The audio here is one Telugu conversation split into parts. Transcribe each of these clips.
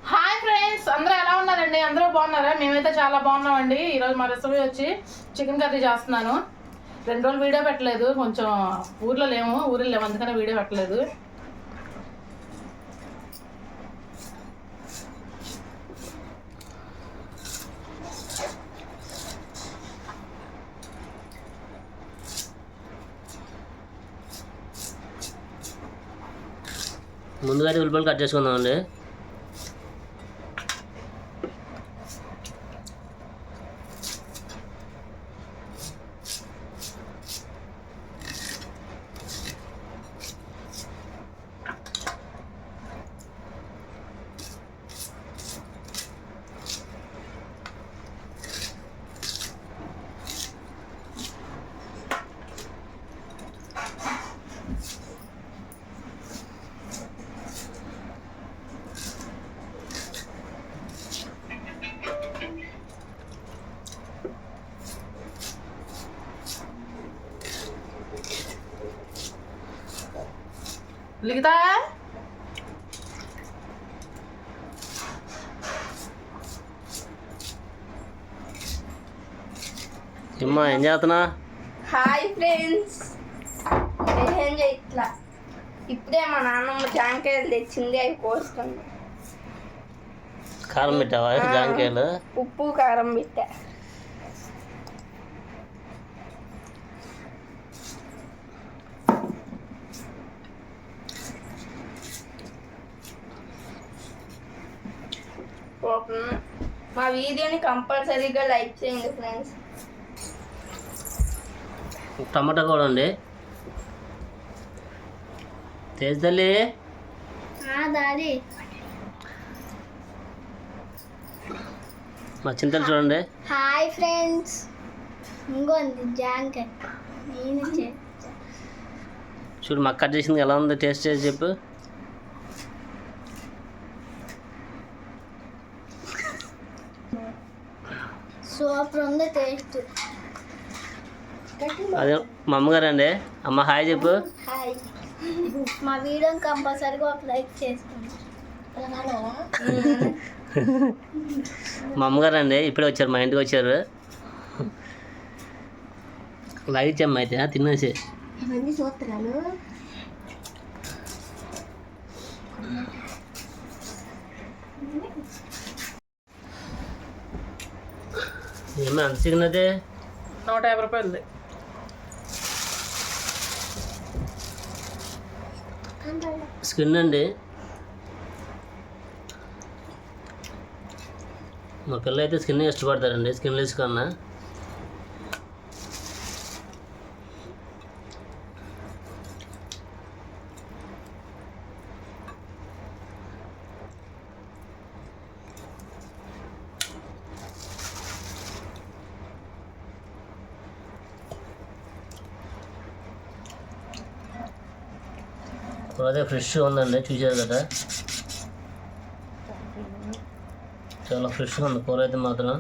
హాయ్ ఫ్రెండ్స్, అందరూ ఎలా ఉన్నారండి? అందరూ బాగున్నారా? మేమైతే చాలా బాగున్నామండి. ఈరోజు మా రెసిపీ వచ్చి చికెన్ కర్రీ చేస్తున్నాను. 2 రోజులు వీడియో పెట్టలేదు, కొంచెం ఊర్లో లేము అందుకనే వీడియో పెట్టలేదు. ముందుగా ఉల్లిపాయలు కట్ చేసుకుందామండి. లిఖితా, అమ్మా ఏం చేస్తున్నా? హాయ్ ఫ్రెండ్స్, ఏం చేయట్లా. ఇప్పుడే మా నాన్నమ్మ జాంకాయలు తెచ్చింది, అవి కోసుకుంది. కారం పెట్టావా? జాంకాయలు ఉప్పు కారం పెట్టా. మా వీడియోని కంపల్సరీగా లైక్ చేయండి ఫ్రెండ్స్. టమాటా కూడా అండి. తేజల్లి దాది మా చింతలు చూడండి. హాయ్ ఫ్రెండ్స్, ఇంకోండి జాంకాయ చూడు మాకు కట్ చేసింది ఎలా ఉంది, టేస్ట్ చేసి చెప్పు. సూపర్ ఉంది టేస్ట్. అదే మా అమ్మగారు అండి. అమ్మ హాయ్ చెప్పు. హాయ్, మా వీడియోని కంపల్సరీగా ఒక లైక్ చేసుకోండి. మా అమ్మగారు అండి, ఇప్పుడే వచ్చారు, మా ఇంటికి వచ్చారు. లైక్ ఇచ్చామ్మ అయితే తినేసి. అవన్నీ చూస్తున్నాను. ఏమో అంత చిన్నది 150 రూపాయలది. స్కిన్ అండి. మా పిల్లలు అయితే స్కిన్ ఇష్టపడతారండి, స్కిన్ లెస్ కన్నా. అదే ఫ్రెష్గా ఉందండి, చూసారు కదా, చాలా ఫ్రెష్గా ఉంది కూర అయితే మాత్రం.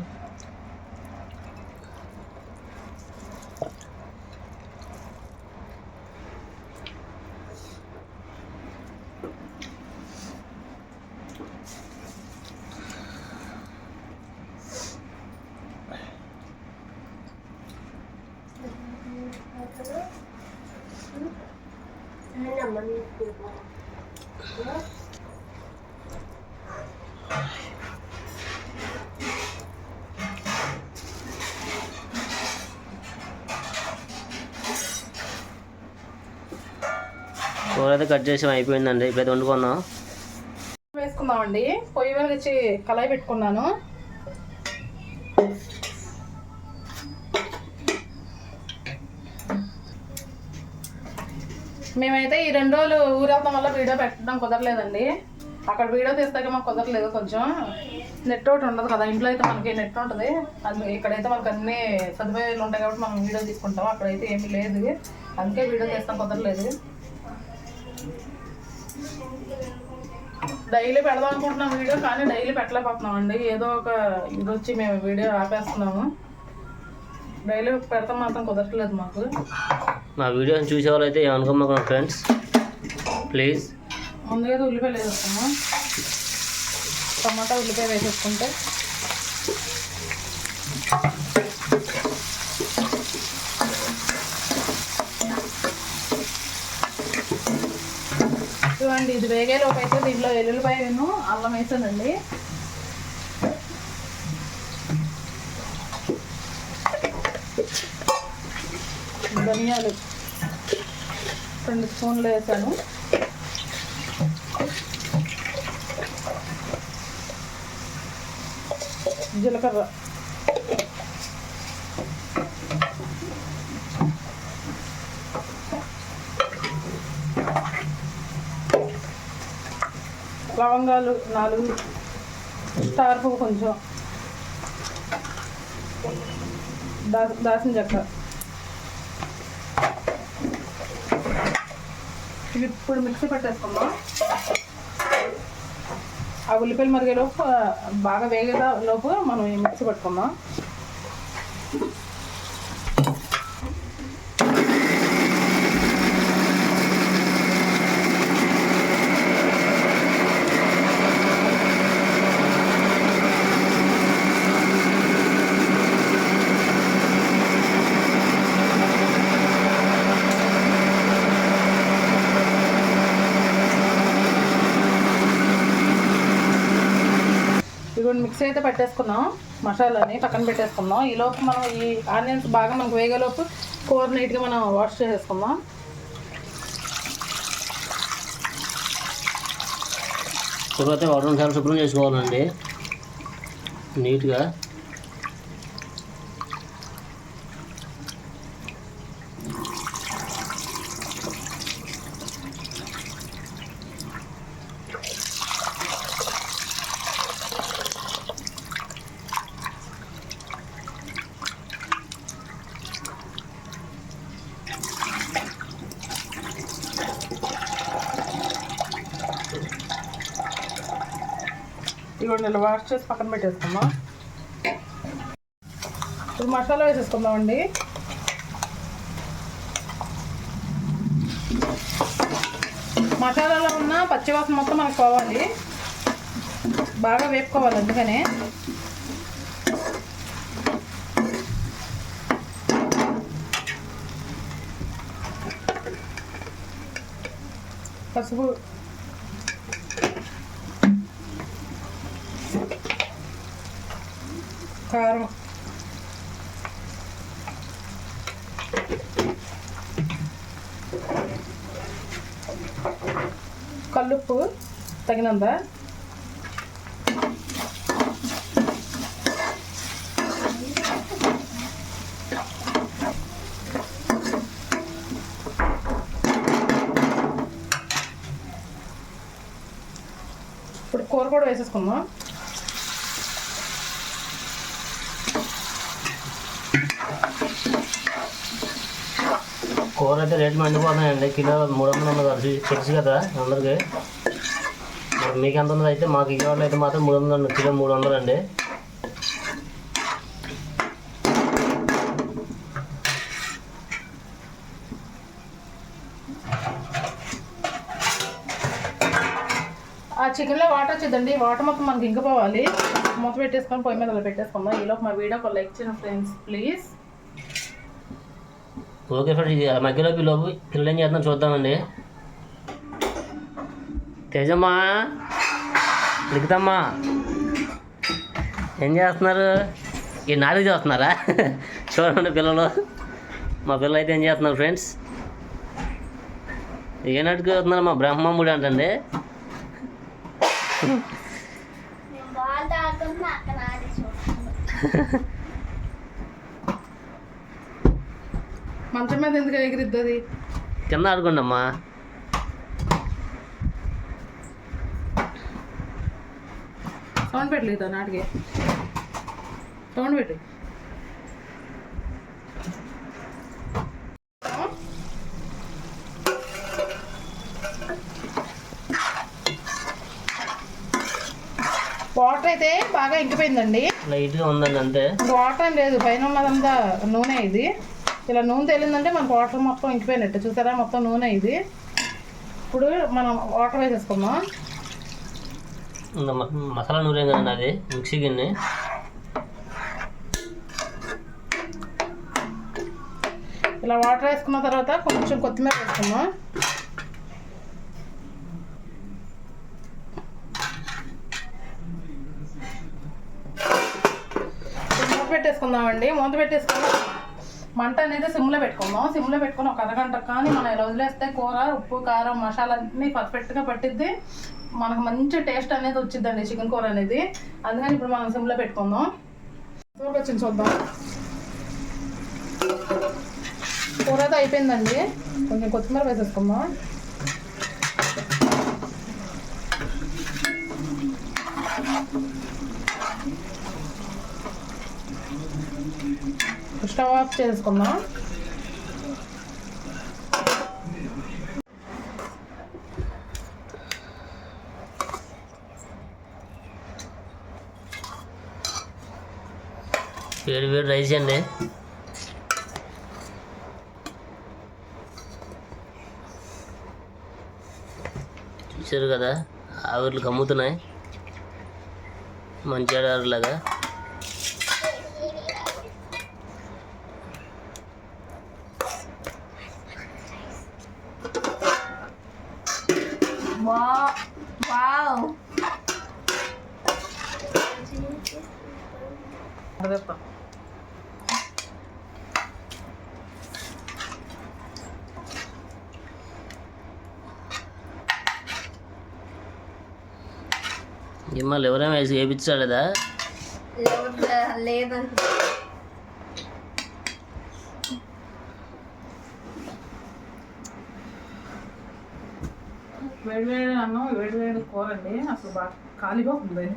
కూర అయితే కట్ చేసి అయిపోయిందండి. ఇప్పుడైతే వండుకున్నాం. వేసుకుందామండి. పొయ్యి మీద వచ్చి కళాయి పెట్టుకున్నాను. మేమైతే ఈ 2 రోజులు ఊరెళ్తాం వల్ల వీడియో పెట్టడం కుదరలేదండి. అక్కడ వీడియో తీస్తాక మాకు కుదరలేదు. కొంచెం నెట్ ఒకటి ఉండదు కదా, ఇంట్లో అయితే మనకి నెట్ ఉంటుంది. అందుకే ఇక్కడైతే మనకు అన్ని సదుపాయాలు ఉంటాయి కాబట్టి మనం వీడియో తీసుకుంటాం. అక్కడైతే ఏమీ లేదు, అందుకే వీడియో తీస్తాం కుదరలేదు. డైలీ పెడదాం అనుకుంటున్నాం వీడియో, కానీ డైలీ పెట్టలేకపోతున్నాం అండి. ఏదో ఒక ఇది వచ్చి మేము వీడియో ఆపేస్తున్నాము. డైలీ పెడతాం మాత్రం కుదరట్లేదు మాకు. మా వీడియోని చూసే వాళ్ళు అయితే ఏమనుకోమాకండి ఫ్రెండ్స్, ప్లీజ్ ముందుగా ఉల్లిపాయలు వేసేస్తాము. టమాటా ఉల్లిపాయ వేసేసుకుంటే చూడండి, ఇది వేగేలోపు అయితే దీంట్లో ఎల్లుల్లిపాయను అల్లం వేసానండి. ధనియాలు 2 స్పూన్లు వేసాను. జీలకర్ర, లవంగాలు 4, స్టార్ పువ్వు కొంచెం, దాల్చిన చెక్క. ఇవి ఇప్పుడు మిక్సీ పెట్టేసుకుందాం. ఆ ఉల్లిపాయలు మరిగేలోపు బాగా వేగేలోపు మనం ఈ మిక్సీ పట్టుకుందాం. ఇదిగోండి, మిక్సీ అయితే పెట్టేసుకున్నాం. మసాలాని పక్కన పెట్టేసుకుందాం. ఈలోపు మనం ఈ ఆనియన్స్ బాగా మనకు వేగేలోపు కూర నీట్గా మనం వాష్ చేసేసుకుందాం. తర్వాత 2 సార్లు శుభ్రం చేసుకోవాలండి నీట్గా. ఇదిగోండి, ఇలా వాష్ చేసి పక్కన పెట్టేసుకుందాం. ఇప్పుడు మసాలా వేసేసుకుందామండి. మసాలాలో ఉన్న పచ్చివాసన మొత్తం మనకు పోవాలి, బాగా వేపుకోవాలి. అందుకనే పసుపు, కారం, కల్లుప్పు తగినంత, ఇప్పుడు కూర కూడా వేసేసుకుందాం. కూర అయితే రేట్లు మండిపోతున్నాయండి. కిలో 300 ఉన్నది కలిసి తెలుసు కదా అందరికీ. మరి మీకు ఎంత ఉన్నది అయితే మాకు ఇవాళ అయితే మాత్రం 300 కిలో 300 అండి. ఆ చికెన్లో వాటర్ వచ్చిందండి. వాటర్ మొత్తం మనకి ఇంకిపోవాలి. మూత పెట్టేసుకొని పొయ్యి మీద పెట్టేసుకుందాం. ఈలోపు మా వీడియోకి లైక్ చేయండి ఫ్రెండ్స్ ప్లీజ్. ఓకే ఫ్రెండ్స్, ఇది మధ్యలోకి లోపు పిల్లలు ఏం చేస్తున్నాం చూద్దామండి. తేజమ్మా, లిఖితమ్మా ఏం చేస్తున్నారు? ఈ నాలుగు చేస్తున్నారా? చూడండి పిల్లలు, మా పిల్లలు అయితే ఏం చేస్తున్నారు ఫ్రెండ్స్? ఏ నాటికి వస్తున్నారు? మా బ్రహ్మముడి అంటండి. మంచం మీద ఎందుకు ఎగిరిద్ది? కింద ఆడుకోండి అమ్మా. సౌండ్ పెట్టలేదు నాటికి, సౌండ్ పెట్టి. వాటర్ అయితే బాగా ఇంకిపోయిందండి. లైట్గా ఉందండి అంతే. వాటర్ ఏం లేదు, పైన ఉన్నదంతా నూనె. ఇది ఇలా నూనె తేలిందంటే మనకు వాటర్ మొత్తం ఇంకిపోయినట్టు. చూసారా, మొత్తం నూనె ఇది. ఇప్పుడు మనం వాటర్ వేసేసుకుందాం. ఇంకా మసాలా నూరేం కదండి అది మిక్సీ గిన్నె. ఇలా వాటర్ వేసుకున్న తర్వాత కొంచెం కొత్తిమీర వేసుకుందాం. మూత పెట్టేసుకుందామండి. మూత పెట్టేసుకుని మంట అనేది సిమ్లో పెట్టుకుందాం. సిమ్లో పెట్టుకుని ఒక అరగంట కానీ మనం ఇలా వదిలేస్తే కూర ఉప్పు కారం మసాలా అన్నీ పర్ఫెక్ట్గా పట్టిద్ది. మనకు మంచి టేస్ట్ అనేది వచ్చిద్దండి చికెన్ కూర అనేది. అందుకని ఇప్పుడు మనం సిమ్లో పెట్టుకుందాం. కూరకు వచ్చింది చూద్దాం. కూర అయితే అయిపోయిందండి. కొంచెం కొత్తిమీర వేసేసుకుందాం. స్టవ్ ఆఫ్ చేసుకుందాం. వేడి వేడి రైస్ అండి. చూసారు కదా ఆవిర్లు కమ్ముతున్నాయి మంచి ఆవిరిలాగా. వావ్ ఏమో ఎవరైనా వేసి వేయించాలేదా? లేదండి. వేడి వేడి అన్నం వేడి వేడి కూర అండి. అసలు బాగా ఖాళీగా ఉంది.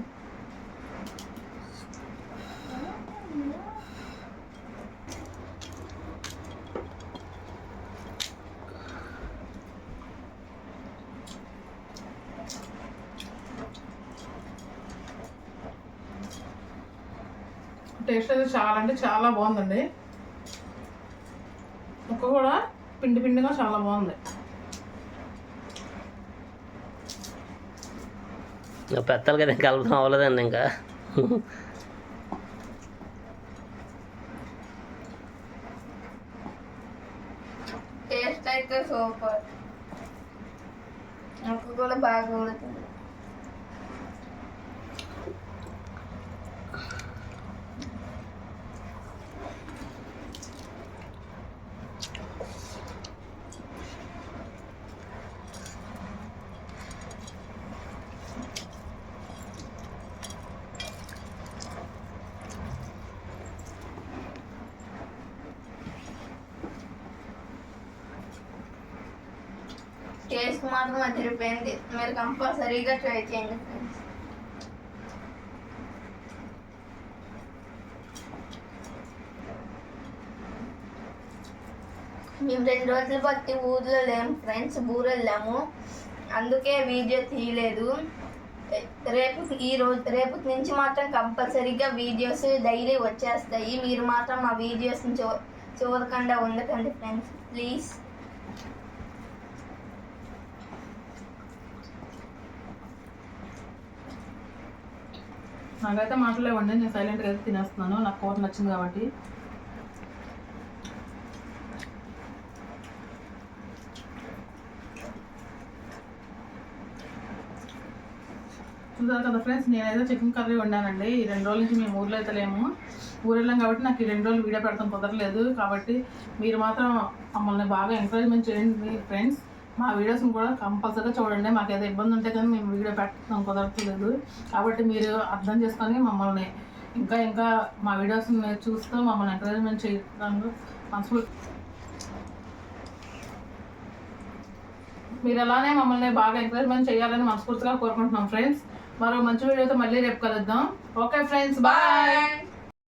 టేస్ట్ అయితే చాలా అంటే చాలా బాగుందండి. ముక్క కూడా పిండి పిండిగా చాలా బాగుంది. పెత్తలు కదా కలపడం అవ్వలేదండి ఇంకా. టేస్ట్ అయితే సూపర్. నాకు కూడా బాగా ఉడుతుంది. టేస్ట్ మాత్రం అదిరిపోయింది. మీరు కంపల్సరీగా ట్రై చేయండి ఫ్రెండ్స్. మేము 2 రోజులు బట్టి ఊర్లో లేము ఫ్రెండ్స్, ఊరు వెళ్ళాము. అందుకే వీడియో తీయలేదు. రేపు నుంచి మాత్రం కంపల్సరీగా వీడియోస్ డైలీ వచ్చేస్తాయి. మీరు మాత్రం మా వీడియోస్ని చూడకుండా ఉండకండి ఫ్రెండ్స్ ప్లీజ్. నాకైతే మాటలేవండి. నేను సైలెంట్గా అయితే తినేస్తున్నాను. నాకు కూర నచ్చింది కాబట్టి. చూసారు కదా ఫ్రెండ్స్, నేనైతే చికెన్ కర్రీ వండానండి. ఈ 2 రోజుల నుంచి మేము ఊర్లో అయితే లేము. ఊరు వెళ్ళాం కాబట్టి నాకు ఈ 2 రోజులు వీడియో పెడతాం కుదరలేదు. కాబట్టి మీరు మాత్రం మమ్మల్ని బాగా ఎంకరేజ్మెంట్ చేయండి ఫ్రెండ్స్. మా వీడియోస్ని కూడా కంపల్సరీగా చూడండి. మాకు ఏదో ఇబ్బంది ఉంటే కానీ మేము వీడియో పెట్టడం కుదరట్లేదు. కాబట్టి మీరు అర్థం చేసుకొని మమ్మల్ని ఇంకా మా వీడియోస్ని చూస్తూ మమ్మల్ని ఎంకరేజ్మెంట్ చేయడానికి మనస్ఫూర్తి. మీరు అలానే మమ్మల్ని బాగా ఎంకరేజ్మెంట్ చేయాలని మనస్ఫూర్తిగా కోరుకుంటున్నాం ఫ్రెండ్స్. మరో మంచి వీడియోతో మళ్ళీ రేపు కలుద్దాం. Okay friends, bye.